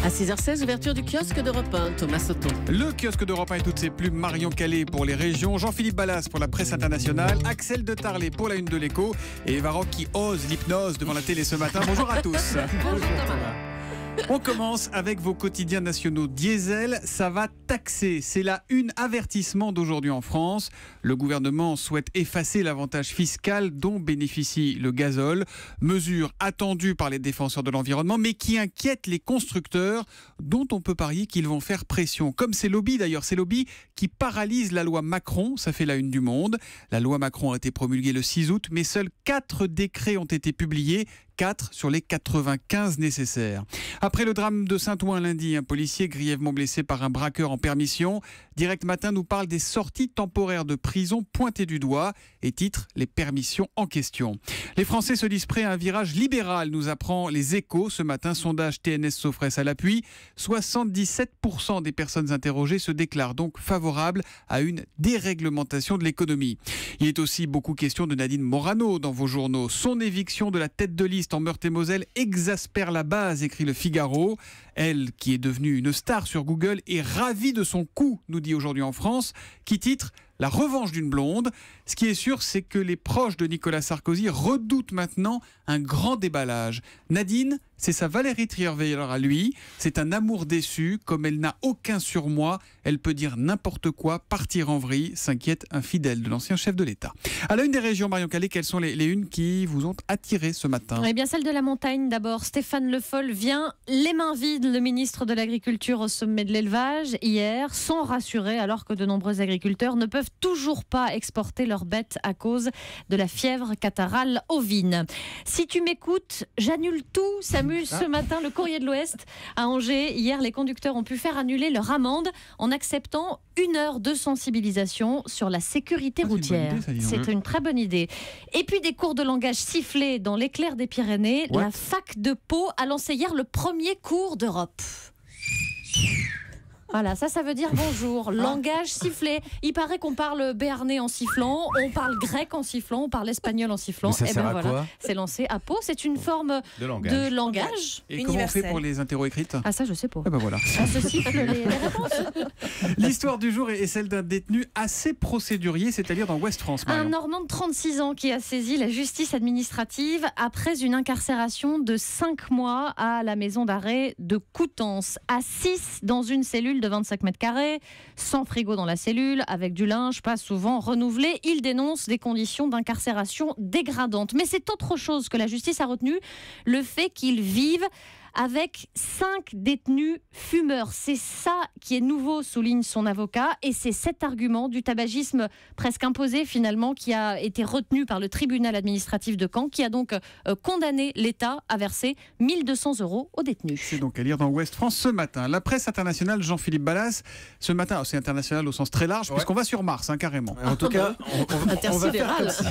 À 6h16, ouverture du kiosque d'Europe 1, Thomas Soto. Le kiosque d'Europe 1 et toutes ses plumes, Marion Calais pour les régions, Jean-Philippe Ballas pour la presse internationale, Axel de Tarlet pour la une de l'Écho et Eva Rock qui ose l'hypnose devant la télé ce matin. Bonjour à tous. Bonjour Thomas. On commence avec vos quotidiens nationaux. Diesel, ça va taxer. C'est la une avertissement d'aujourd'hui en France. Le gouvernement souhaite effacer l'avantage fiscal dont bénéficie le gazole. Mesure attendue par les défenseurs de l'environnement, mais qui inquiète les constructeurs, dont on peut parier qu'ils vont faire pression. Comme ces lobbies d'ailleurs, ces lobbies qui paralysent la loi Macron. Ça fait la une du Monde. La loi Macron a été promulguée le 6 août, mais seuls 4 décrets ont été publiés. 4 sur les 95 nécessaires. Après le drame de Saint-Ouen lundi, un policier grièvement blessé par un braqueur en permission. Direct Matin nous parle des sorties temporaires de prison pointées du doigt et titre les permissions en question. Les Français se disent prêts à un virage libéral, nous apprend Les Échos ce matin. Sondage TNS Sofres à l'appui. 77% des personnes interrogées se déclarent donc favorables à une déréglementation de l'économie. Il est aussi beaucoup question de Nadine Morano dans vos journaux. Son éviction de la tête de liste en Meurthe-et-Moselle exaspère la base, écrit le Figaro. Elle, qui est devenue une star sur Google, est ravie de son coup, nous dit Aujourd'hui en France, qui titre La revanche d'une blonde. Ce qui est sûr, c'est que les proches de Nicolas Sarkozy redoutent maintenant un grand déballage. Nadine, c'est sa Valérie Trierweiler à lui. C'est un amour déçu. Comme elle n'a aucun surmoi, elle peut dire n'importe quoi, partir en vrille, s'inquiète un fidèle de l'ancien chef de l'État. À la une des régions, Marion Calais, quelles sont les unes qui vous ont attiré ce matin ? Eh bien, celle de la montagne d'abord. Stéphane Le Foll vient les mains vides, le ministre de l'Agriculture au sommet de l'élevage hier, sans rassurer, alors que de nombreux agriculteurs ne peuvent toujours pas exporter leurs bêtes à cause de la fièvre catarrhale ovine. Si tu m'écoutes, j'annule tout, s'amuse ce matin le Courrier de l'Ouest à Angers. Hier, les conducteurs ont pu faire annuler leur amende en acceptant 1 heure de sensibilisation sur la sécurité routière. C'est une très bonne idée. Et puis des cours de langage sifflés dans l'éclair des Pyrénées. Ouais. La fac de Pau a lancé hier le premier cours d'Europe. Voilà, ça veut dire bonjour. Langage sifflé. Il paraît qu'on parle béarnais en sifflant, on parle grec en sifflant, on parle espagnol en sifflant. Mais ça sert à quoi ? C'est lancé à Pau. C'est une forme de langage Et comment on fait pour les interro écrites ? Ah, ça, je sais pas. Eh ben voilà. On se siffle les réponses. L'histoire du jour est celle d'un détenu assez procédurier, c'est-à-dire dans Ouest France. Un Marion. Normand de 36 ans qui a saisi la justice administrative après une incarcération de 5 mois à la maison d'arrêt de Coutances. À 6 dans une cellule de 25 mètres carrés, sans frigo dans la cellule, avec du linge pas souvent renouvelé. Il dénonce des conditions d'incarcération dégradantes. Mais c'est autre chose que la justice a retenu, le fait qu'il vive avec 5 détenus fumeurs. C'est ça qui est nouveau, souligne son avocat, et c'est cet argument du tabagisme presque imposé finalement qui a été retenu par le tribunal administratif de Caen, qui a donc condamné l'État à verser 1 200 € aux détenus. C'est donc à lire dans Ouest France ce matin. La presse internationale, Jean-Philippe Ballas, ce matin, c'est international au sens très large, puisqu'on va sur Mars, carrément. En tout cas, on va faire comme ça.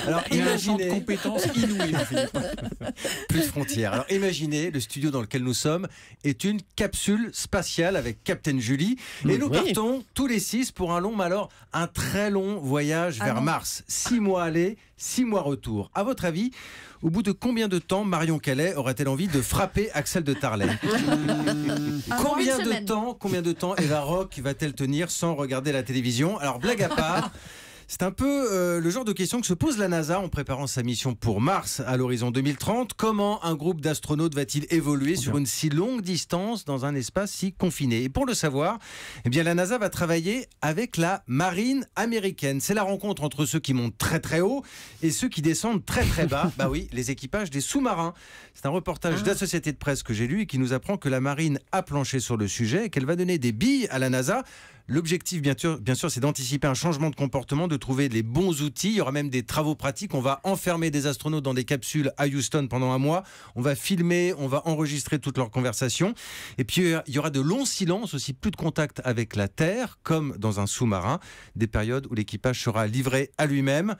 Alors Il a un champ de imaginez, compétences inouï, Jean-Philippe. plus de frontières. Alors imaginez, le studio dans lequel nous sommes est une capsule spatiale avec Captain Julie. Et nous partons tous les 6 pour un long, mais alors un très long voyage vers Mars. 6 mois aller, 6 mois retour. À votre avis, au bout de combien de temps Marion Calais aurait-elle envie de frapper Axel de Tarlet ? Combien de temps Eva Rock va-t-elle tenir sans regarder la télévision ? Alors blague à part, c'est un peu le genre de question que se pose la NASA en préparant sa mission pour Mars à l'horizon 2030. Comment un groupe d'astronautes va-t-il évoluer sur une si longue distance dans un espace si confiné ? Et pour le savoir, eh bien, la NASA va travailler avec la marine américaine. C'est la rencontre entre ceux qui montent très très haut et ceux qui descendent très très bas. Bah oui, les équipages des sous-marins. C'est un reportage de la Société de Presse que j'ai lu et qui nous apprend que la marine a planché sur le sujet et qu'elle va donner des billes à la NASA. L'objectif, bien sûr, c'est d'anticiper un changement de comportement, de trouver les bons outils. Il y aura même des travaux pratiques. On va enfermer des astronautes dans des capsules à Houston pendant 1 mois. On va filmer, on va enregistrer toutes leurs conversations. Et puis, il y aura de longs silences, aussi plus de contact avec la Terre, comme dans un sous-marin. Des périodes où l'équipage sera livré à lui-même.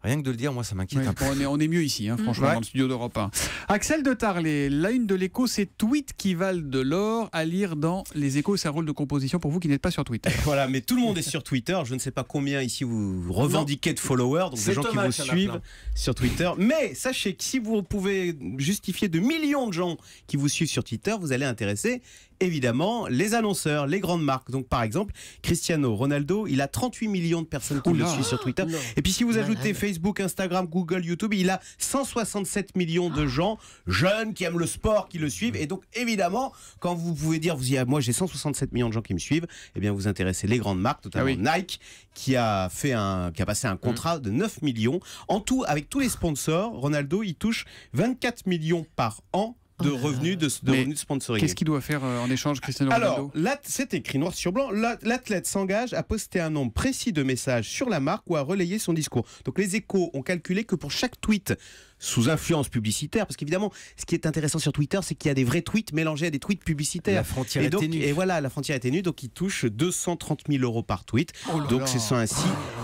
Rien que de le dire, moi, ça m'inquiète Ouais, un peu. on est mieux ici, hein, franchement, Ouais. dans le studio d'Europe 1. Axel de Tarlet, la une de l'Écho, c'est tweets qui valent de l'or à lire dans les Échos. C'est un rôle de composition pour vous qui n'êtes pas sur Twitter. Voilà, mais tout le monde est sur Twitter. Je ne sais pas combien ici vous revendiquez de followers, donc C'est des gens qui Thomas vous qui en a suivent plein. sur Twitter. Mais sachez que si vous pouvez justifier de millions de gens qui vous suivent sur Twitter, vous allez intéresser évidemment les annonceurs, les grandes marques. Donc par exemple, Cristiano Ronaldo, il a 38 millions de personnes qui le Oula. suivent sur Twitter. Et puis si vous Malade. ajoutez Facebook, Instagram, Google, YouTube, il a 167 millions de gens jeunes qui aiment le sport, qui le suivent. Et donc évidemment, quand vous pouvez dire, moi j'ai 167 millions de gens qui me suivent, eh bien vous intéressez les grandes marques, notamment Nike, qui a passé un contrat de 9 millions. En tout, avec tous les sponsors, Ronaldo, il touche 24 millions par an de revenus de sponsoring. Qu'est-ce qu'il doit faire en échange, Cristiano Alors, Ronaldo? là, c'est écrit noir sur blanc. L'athlète s'engage à poster un nombre précis de messages sur la marque ou à relayer son discours. Donc, les Échos ont calculé que pour chaque tweet sous influence publicitaire, parce qu'évidemment, ce qui est intéressant sur Twitter, c'est qu'il y a des vrais tweets mélangés à des tweets publicitaires. La frontière Et est donc, ténue. et voilà, la frontière est ténue, donc il touche 230 000 euros par tweet. Donc ce sont ainsi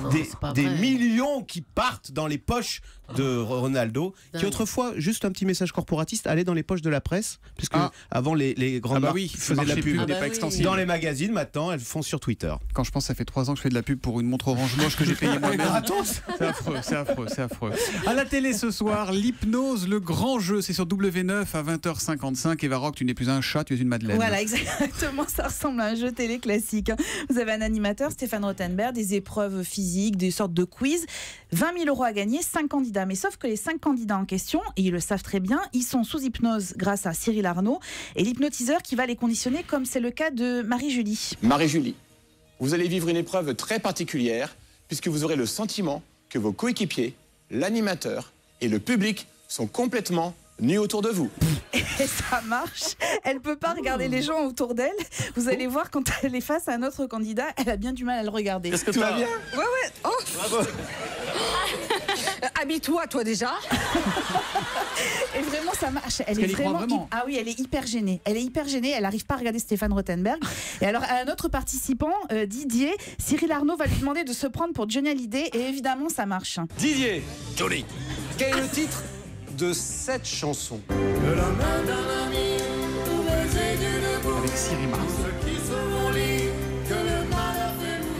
non, c'est pas des vrai. millions qui partent dans les poches de Ronaldo, qui Dingue. autrefois, juste un petit message corporatiste, allait dans les poches de la presse, puisque Ah. avant les grandes Ah bah marques oui, faisaient de la marché pub. n'est Ah bah pas oui. extensible. Dans les magazines, maintenant, elles font sur Twitter. Quand je pense, ça fait 3 ans que je fais de la pub pour une montre orange moche que j'ai payée moi-même. C'est affreux, c'est affreux, c'est affreux. À la télé ce soir, l'hypnose, le grand jeu, c'est sur W9 à 20h55. Eva Rock, tu n'es plus un chat, tu es une madeleine. Voilà, exactement, ça ressemble à un jeu télé classique. Vous avez un animateur, Stéphane Rothenberg, des épreuves physiques, des sortes de quiz, 20 000 euros à gagner, 5 candidats. Mais sauf que les 5 candidats en question, et ils le savent très bien, ils sont sous hypnose grâce à Cyril Arnaud et l'hypnotiseur qui va les conditionner, comme c'est le cas de Marie-Julie. Marie-Julie, vous allez vivre une épreuve très particulière puisque vous aurez le sentiment que vos coéquipiers, l'animateur et le public sont complètement nus autour de vous. Et ça marche. Elle peut pas regarder les gens autour d'elle. Vous allez voir, quand elle est face à un autre candidat, elle a bien du mal à le regarder. Est-ce que tout va bien? Habille-toi, toi déjà. Et vraiment, ça marche. Elle qu'elle est y croit vraiment. Ah oui, elle est hyper gênée. Elle est hyper gênée. Elle n'arrive pas à regarder Stéphane Rothenberg. Et alors, à un autre participant, Didier, Cyril Arnaud va lui demander de se prendre pour Johnny Hallyday. Et évidemment, ça marche. Didier, Johnny, quel est le titre de cette chanson? Avec Cyril Mars.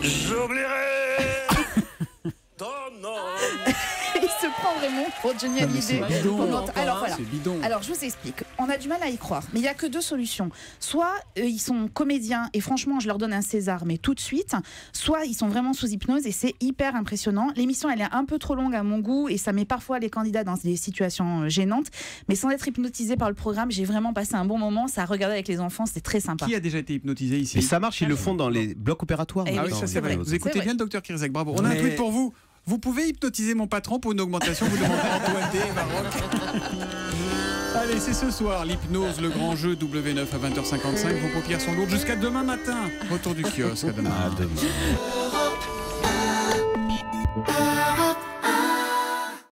J'oublierai ton nom. Il se prend vraiment pour Johnny Non, mais c'est Hallyday. bidon. Alors voilà. C'est bidon. Alors je vous explique, on a du mal à y croire, mais il n'y a que 2 solutions. Soit ils sont comédiens et franchement je leur donne un César, mais tout de suite, soit ils sont vraiment sous hypnose et c'est hyper impressionnant. L'émission elle est un peu trop longue à mon goût et ça met parfois les candidats dans des situations gênantes, mais sans être hypnotisé par le programme, j'ai vraiment passé un bon moment, ça a regardé avec les enfants, c'était très sympa. Qui a déjà été hypnotisé ici? Et ça marche, ils le font dans les blocs opératoires. Eh Ah oui, oui, ça c'est vrai. vrai. Vous écoutez C'est vrai. bien le docteur Kirzek, bravo. On a un Mais- tweet pour vous. Vous pouvez hypnotiser mon patron pour une augmentation, vous demandez Antoine D. Eva Rock. Allez, c'est ce soir, l'hypnose, le grand jeu W9 à 20h55. Vos paupières sont lourdes jusqu'à demain matin. Retour du kiosque, à demain. À demain. Europe